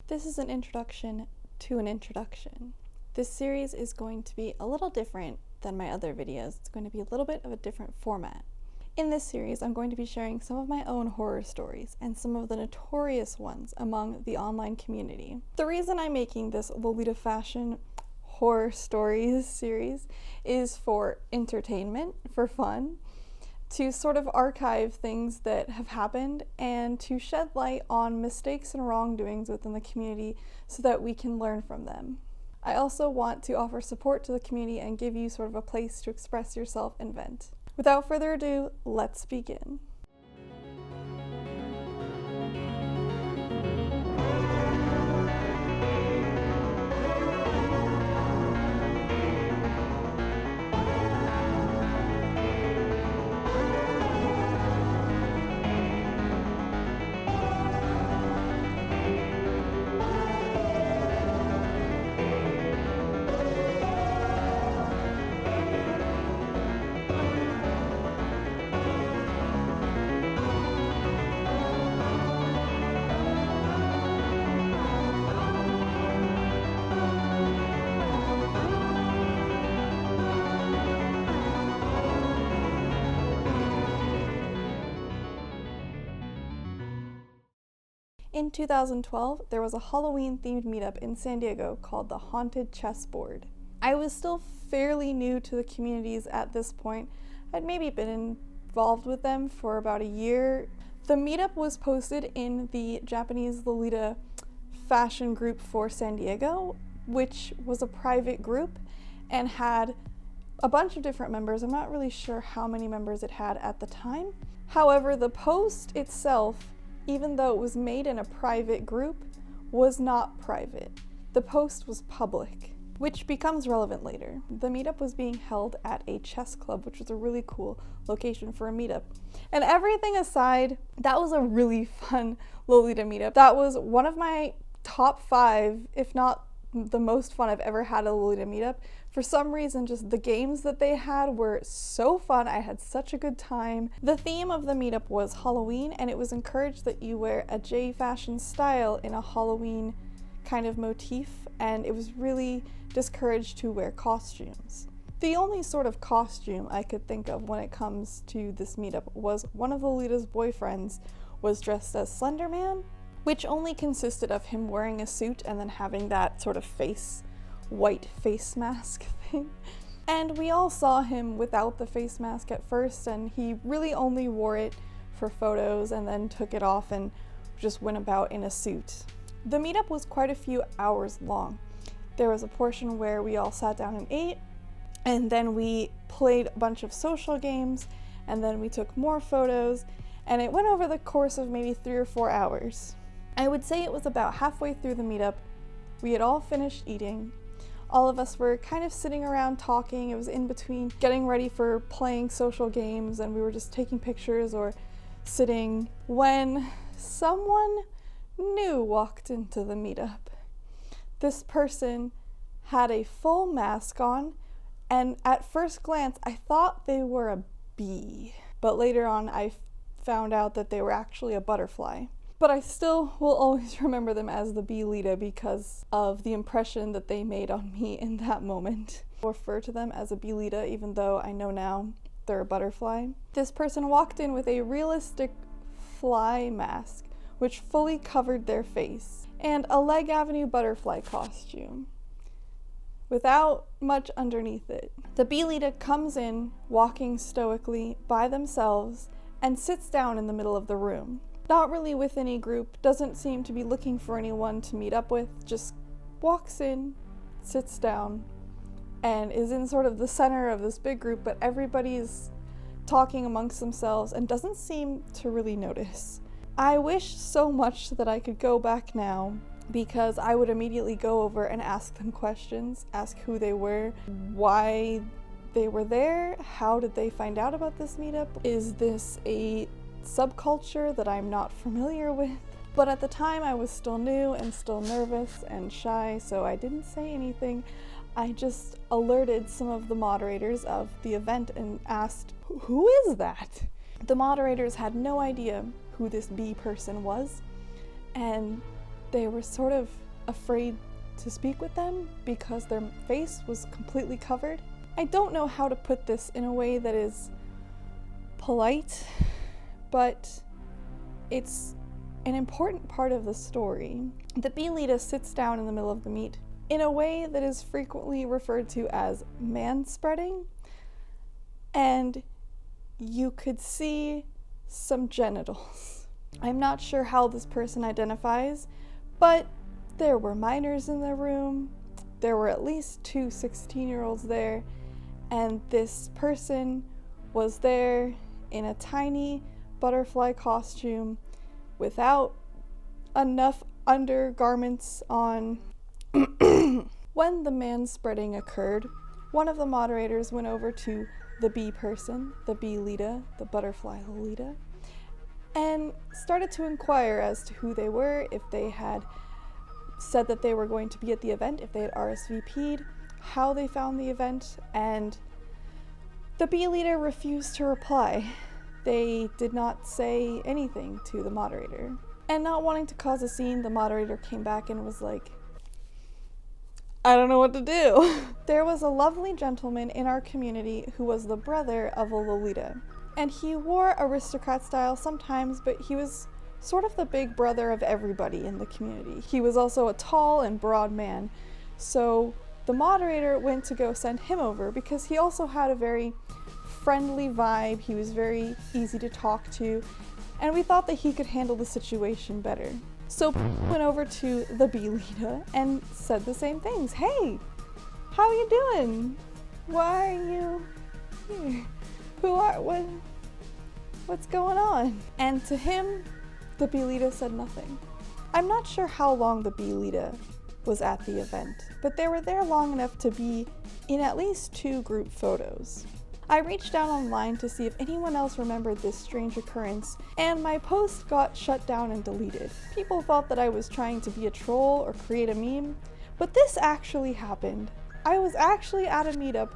This is an introduction to an introduction. This series is going to be a little different than my other videos. It's going to be a little bit of a different format. In this series, I'm going to be sharing some of my own horror stories and some of the notorious ones among the online community. The reason I'm making this Lolita fashion horror stories series is for entertainment, for fun, to sort of archive things that have happened and to shed light on mistakes and wrongdoings within the community so that we can learn from them. I also want to offer support to the community and give you sort of a place to express yourself and vent. Without further ado, let's begin. In 2012, there was a Halloween-themed meetup in San Diego called the Haunted Chessboard. I was still fairly new to the communities at this point. I'd maybe been involved with them for about a year. The meetup was posted in the Japanese Lolita fashion group for San Diego, which was a private group and had a bunch of different members. I'm not really sure how many members it had at the time. However, the post itself, even though it was made in a private group, was not private. The post was public, which becomes relevant later. The meetup was being held at a chess club, which was a really cool location for a meetup. And everything aside, that was a really fun Lolita meetup. That was one of my top 5, if not the most fun I've ever had at a Lolita meetup. For some reason, just the games that they had were so fun. I had such a good time. The theme of the meetup was Halloween, and it was encouraged that you wear a J fashion style in a Halloween kind of motif, and it was really discouraged to wear costumes. The only sort of costume I could think of when it comes to this meetup was one of Lolita's boyfriends was dressed as Slender Man, which only consisted of him wearing a suit and then having that sort of white face mask thing. And we all saw him without the face mask at first, and he really only wore it for photos and then took it off and just went about in a suit. The meetup was quite a few hours long. There was a portion where we all sat down and ate, and then we played a bunch of social games, and then we took more photos, and it went over the course of maybe 3 or 4 hours. I would say it was about halfway through the meetup. We had all finished eating. All of us were kind of sitting around talking. It was in between getting ready for playing social games, and we were just taking pictures or sitting when someone new walked into the meetup. This person had a full mask on, and at first glance I thought they were a bee, but later on I found out that they were actually a butterfly. But I still will always remember them as the Beelita because of the impression that they made on me in that moment. I refer to them as a Beelita even though I know now they're a butterfly. This person walked in with a realistic fly mask which fully covered their face and a Leg Avenue butterfly costume without much underneath it. The Beelita comes in walking stoically by themselves and sits down in the middle of the room. Not really with any group, doesn't seem to be looking for anyone to meet up with, just walks in, sits down, and is in sort of the center of this big group, but everybody's talking amongst themselves and doesn't seem to really notice. I wish so much that I could go back now, because I would immediately go over and ask them questions, ask who they were, why they were there, how did they find out about this meetup, is this a subculture that I'm not familiar with? But at the time I was still new and still nervous and shy, so I didn't say anything. I just alerted some of the moderators of the event and asked, who is that? The moderators had no idea who this bee person was, and they were sort of afraid to speak with them because their face was completely covered. I don't know how to put this in a way that is polite, but it's an important part of the story. The Beelita sits down in the middle of the meet in a way that is frequently referred to as manspreading, and you could see some genitals. I'm not sure how this person identifies, but there were minors in the room. There were at least 2 16-year-olds there, and this person was there in a tiny butterfly costume without enough undergarments on. When the manspreading occurred, one of the moderators went over to the bee person, the Beelita, the Butterfly Lolita, and started to inquire as to who they were, if they had said that they were going to be at the event, if they had RSVP'd, how they found the event, and the Beelita refused to reply. They did not say anything to the moderator. And not wanting to cause a scene, the moderator came back and was like, I don't know what to do. There was a lovely gentleman in our community who was the brother of a Lolita. And he wore aristocrat style sometimes, but he was sort of the big brother of everybody in the community. He was also a tall and broad man. So the moderator went to go send him over because he also had a very friendly vibe. He was very easy to talk to, and we thought that he could handle the situation better. So went over to the Beelita and said the same things. Hey, how you doing? Why are you here? What's going on? And to him, the Beelita said nothing. I'm not sure how long the Beelita was at the event, but they were there long enough to be in at least 2 group photos. I reached out online to see if anyone else remembered this strange occurrence, and my post got shut down and deleted. People thought that I was trying to be a troll or create a meme, but this actually happened. I was actually at a meetup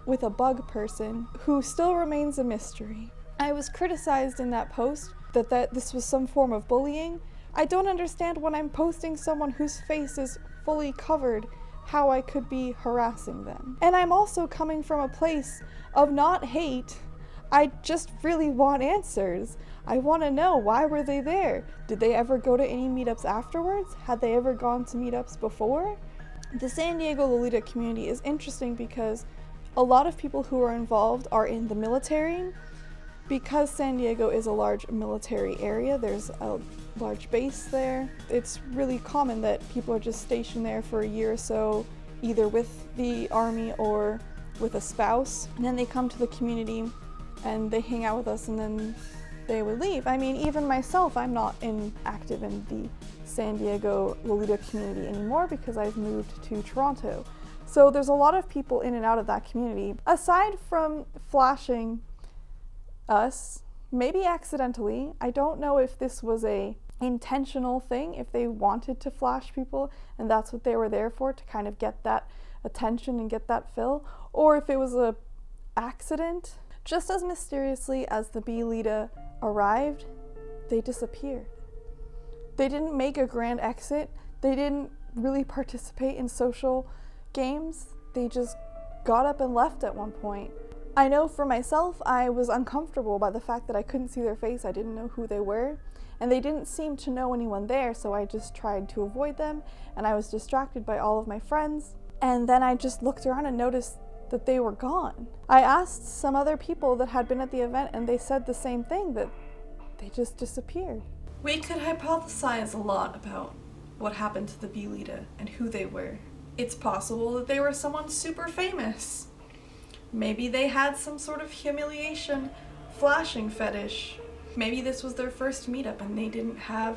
with a bug person who still remains a mystery. I was criticized in that post that this was some form of bullying. I don't understand when I'm posting someone whose face is fully covered how I could be harassing them. And I'm also coming from a place of not hate. I just really want answers. I want to know, why were they there? Did they ever go to any meetups afterwards? Had they ever gone to meetups before? The San Diego Lolita community is interesting because a lot of people who are involved are in the military. Because San Diego is a large military area, there's a large base there. It's really common that people are just stationed there for a year or so, either with the army or with a spouse. And then they come to the community and they hang out with us and then they would leave. I mean, even myself, I'm not active in the San Diego Lolita community anymore because I've moved to Toronto. So there's a lot of people in and out of that community. Aside from flashing us, maybe accidentally, I don't know if this was a intentional thing, if they wanted to flash people and that's what they were there for, to kind of get that attention and get that fill, or if it was a accident. Just as mysteriously as the Beelita arrived, they disappeared. They didn't make a grand exit. They didn't really participate in social games. They just got up and left at one point. I know for myself, I was uncomfortable by the fact that I couldn't see their face. I didn't know who they were, and they didn't seem to know anyone there, so I just tried to avoid them, and I was distracted by all of my friends. And then I just looked around and noticed that they were gone. I asked some other people that had been at the event, and they said the same thing, that they just disappeared. We could hypothesize a lot about what happened to the Beelita and who they were. It's possible that they were someone super famous. Maybe they had some sort of humiliation flashing fetish. Maybe this was their first meetup and they didn't have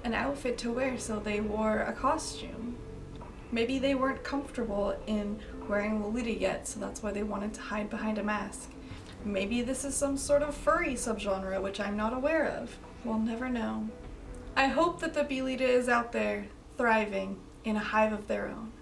an outfit to wear, so they wore a costume. Maybe they weren't comfortable in wearing Lolita yet, so that's why they wanted to hide behind a mask. Maybe this is some sort of furry subgenre, which I'm not aware of. We'll never know. I hope that the Beelita is out there, thriving in a hive of their own.